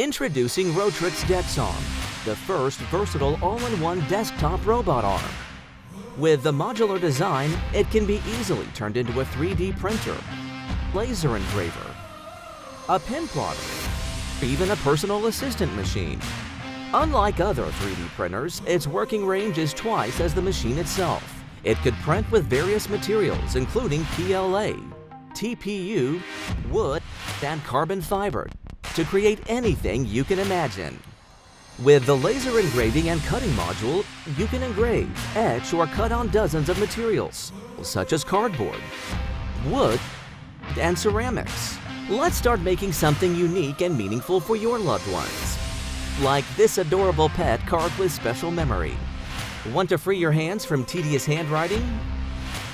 Introducing Rotrix DexArm, the first versatile all-in-one desktop robot arm. With the modular design, it can be easily turned into a 3D printer, laser engraver, a pin plotter, even a personal assistant machine. Unlike other 3D printers, its working range is twice as the machine itself. It could print with various materials including PLA, TPU, wood, and carbon fiber to create anything you can imagine. With the laser engraving and cutting module, you can engrave, etch, or cut on dozens of materials, such as cardboard, wood, and ceramics. Let's start making something unique and meaningful for your loved ones. Like this adorable pet carved with special memory. Want to free your hands from tedious handwriting?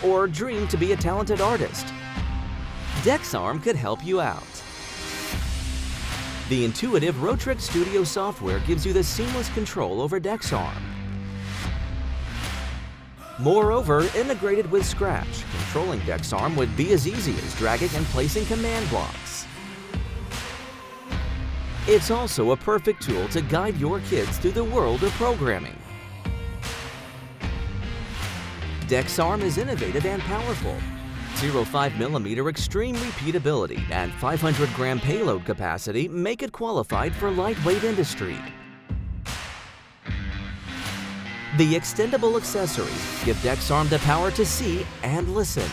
Or dream to be a talented artist? DexArm could help you out. The intuitive Rotrix Studio software gives you the seamless control over DexArm. Moreover, integrated with Scratch, controlling DexArm would be as easy as dragging and placing command blocks. It's also a perfect tool to guide your kids through the world of programming. DexArm is innovative and powerful. 0.5mm extreme repeatability and 500-gram payload capacity make it qualified for lightweight industry. The extendable accessories give DexArm the power to see and listen.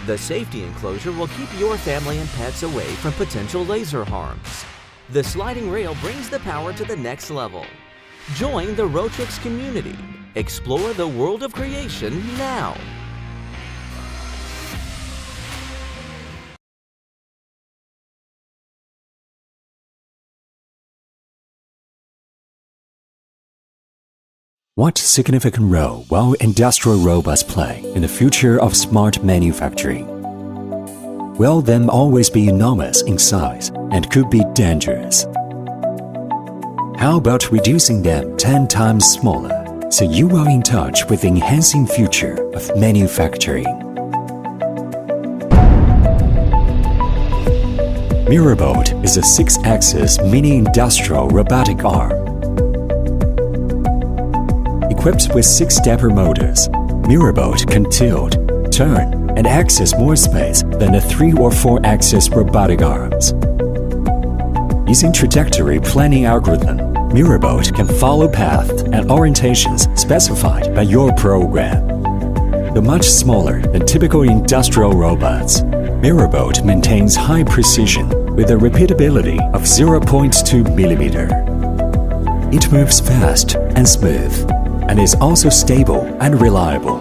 The safety enclosure will keep your family and pets away from potential laser harms. The sliding rail brings the power to the next level. Join the Rotrix community. Explore the world of creation now. What significant role will industrial robots play in the future of smart manufacturing? Will them always be enormous in size and could be dangerous? How about reducing them 10 times smaller so you are in touch with the enhancing future of manufacturing? MiRobot is a 6-axis mini industrial robotic arm. Equipped with 6 stepper motors, MiRobot can tilt, turn, and access more space than the 3 or 4-axis robotic arms. Using trajectory planning algorithm, MiRobot can follow paths and orientations specified by your program. Though much smaller than typical industrial robots, MiRobot maintains high precision with a repeatability of 0.2 mm. It moves fast and smooth, and is also stable and reliable,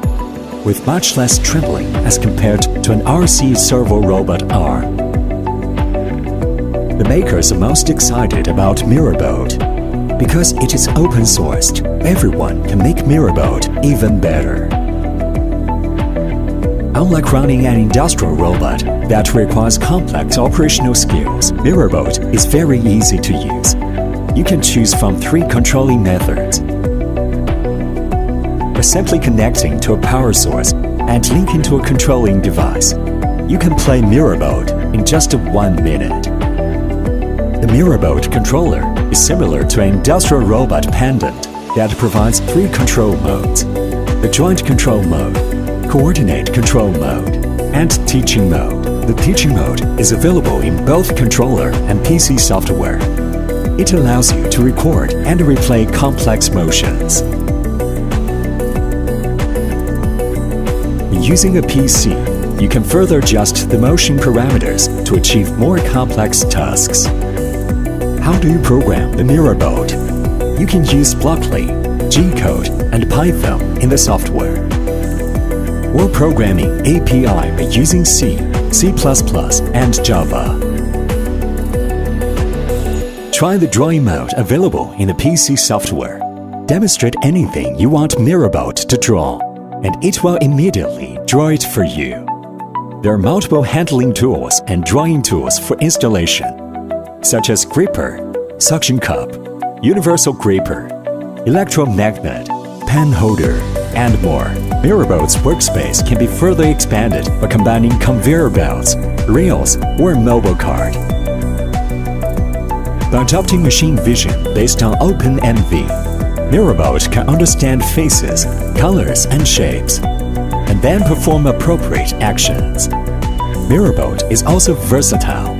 with much less trembling as compared to an RC servo robot arm. The makers are most excited about MiRobot because it is open-sourced. Everyone can make MiRobot even better. Unlike running an industrial robot that requires complex operational skills, MiRobot is very easy to use. You can choose from 3 controlling methods. By simply connecting to a power source and linking to a controlling device, you can play MiRobot in just 1 minute. The MiRobot controller is similar to an industrial robot pendant that provides 3 control modes: the joint control mode, coordinate control mode, and teaching mode. The teaching mode is available in both controller and PC software. It allows you to record and replay complex motions. Using a PC, you can further adjust the motion parameters to achieve more complex tasks. How do you program the MiRobot? You can use Blockly, G-code, and Python in the software, or programming API by using C, C++, and Java. Try the drawing mode available in the PC software. Demonstrate anything you want MiRobot to draw, and it will immediately draw it for you. There are multiple handling tools and drawing tools for installation, such as gripper, suction cup, universal gripper, electromagnet, pen holder, and more. MiRobot's workspace can be further expanded by combining conveyor belts, rails, or mobile cart. By adopting machine vision based on OpenMV, MiRobot can understand faces, colors, and shapes, and then perform appropriate actions. MiRobot is also versatile.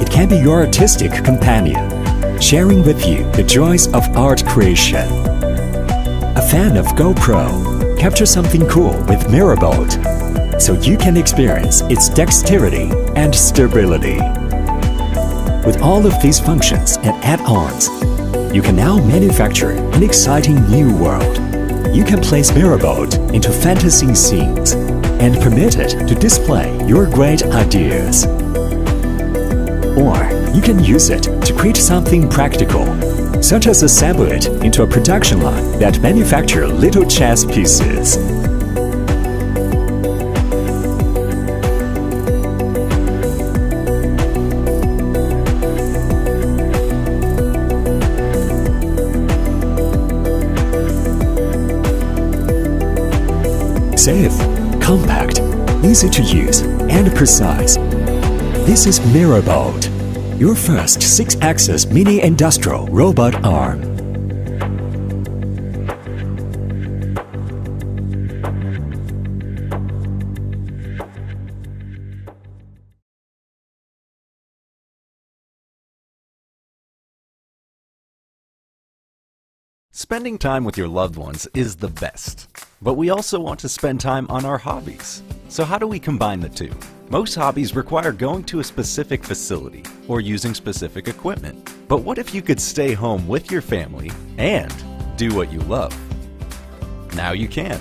It can be your artistic companion, sharing with you the joys of art creation. A fan of GoPro? Capture something cool with MiRobot, so you can experience its dexterity and stability. With all of these functions and add-ons, you can now manufacture an exciting new world. You can place MiRobot into fantasy scenes and permit it to display your great ideas. Or you can use it to create something practical, such as assemble it into a production line that manufactures little chess pieces. Safe, compact, easy to use, and precise. This is MiRobot, your first 6-axis mini industrial robot arm. Spending time with your loved ones is the best, but we also want to spend time on our hobbies. So how do we combine the two? Most hobbies require going to a specific facility or using specific equipment. But what if you could stay home with your family and do what you love? Now you can.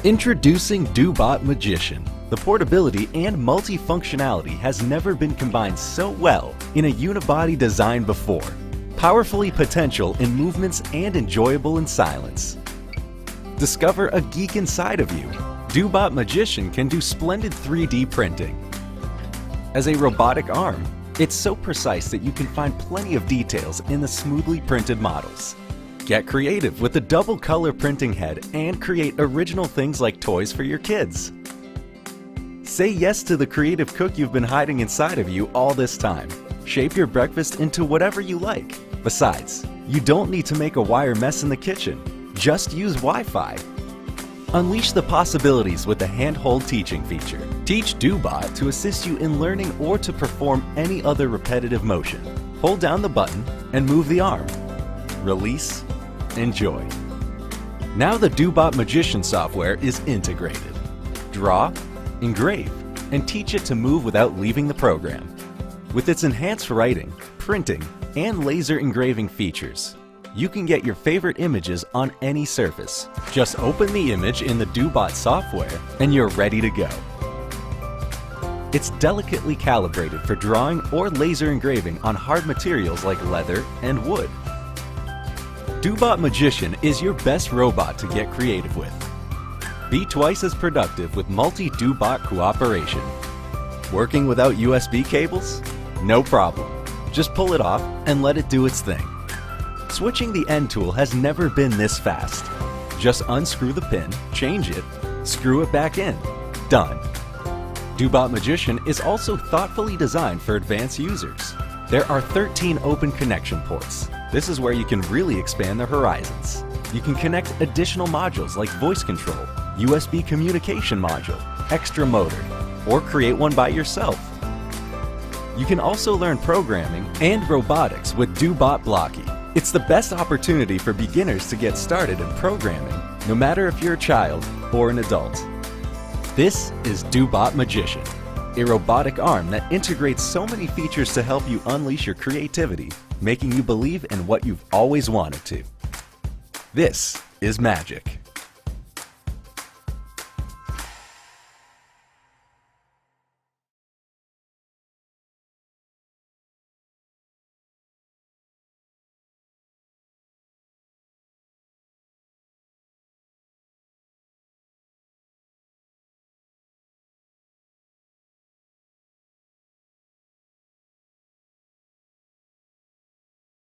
Introducing DoBot Magician. The portability and multifunctionality has never been combined so well in a unibody design before. Powerfully potential in movements and enjoyable in silence. Discover a geek inside of you. DoBot Magician can do splendid 3D printing. As a robotic arm, it's so precise that you can find plenty of details in the smoothly printed models. Get creative with the double color printing head and create original things like toys for your kids. Say yes to the creative cook you've been hiding inside of you all this time. Shape your breakfast into whatever you like. Besides, you don't need to make a wire mess in the kitchen. Just use Wi-Fi. Unleash the possibilities with the handhold teaching feature. Teach DoBot to assist you in learning or to perform any other repetitive motion. Hold down the button and move the arm. Release, enjoy. Now the DoBot Magician software is integrated. Draw, engrave, and teach it to move without leaving the program. With its enhanced writing, printing, and laser engraving features, you can get your favorite images on any surface. Just open the image in the DoBot software and you're ready to go. It's delicately calibrated for drawing or laser engraving on hard materials like leather and wood. DoBot Magician is your best robot to get creative with. Be twice as productive with multi-DoBot cooperation. Working without USB cables? No problem. Just pull it off and let it do its thing. Switching the end tool has never been this fast. Just unscrew the pin, change it, screw it back in. Done. DoBot Magician is also thoughtfully designed for advanced users. There are 13 open connection ports. This is where you can really expand the horizons. You can connect additional modules like voice control, USB communication module, extra motor, or create one by yourself. You can also learn programming and robotics with DoBot Blocky. It's the best opportunity for beginners to get started in programming, no matter if you're a child or an adult. This is DoBot Magician, a robotic arm that integrates so many features to help you unleash your creativity, making you believe in what you've always wanted to. This is magic.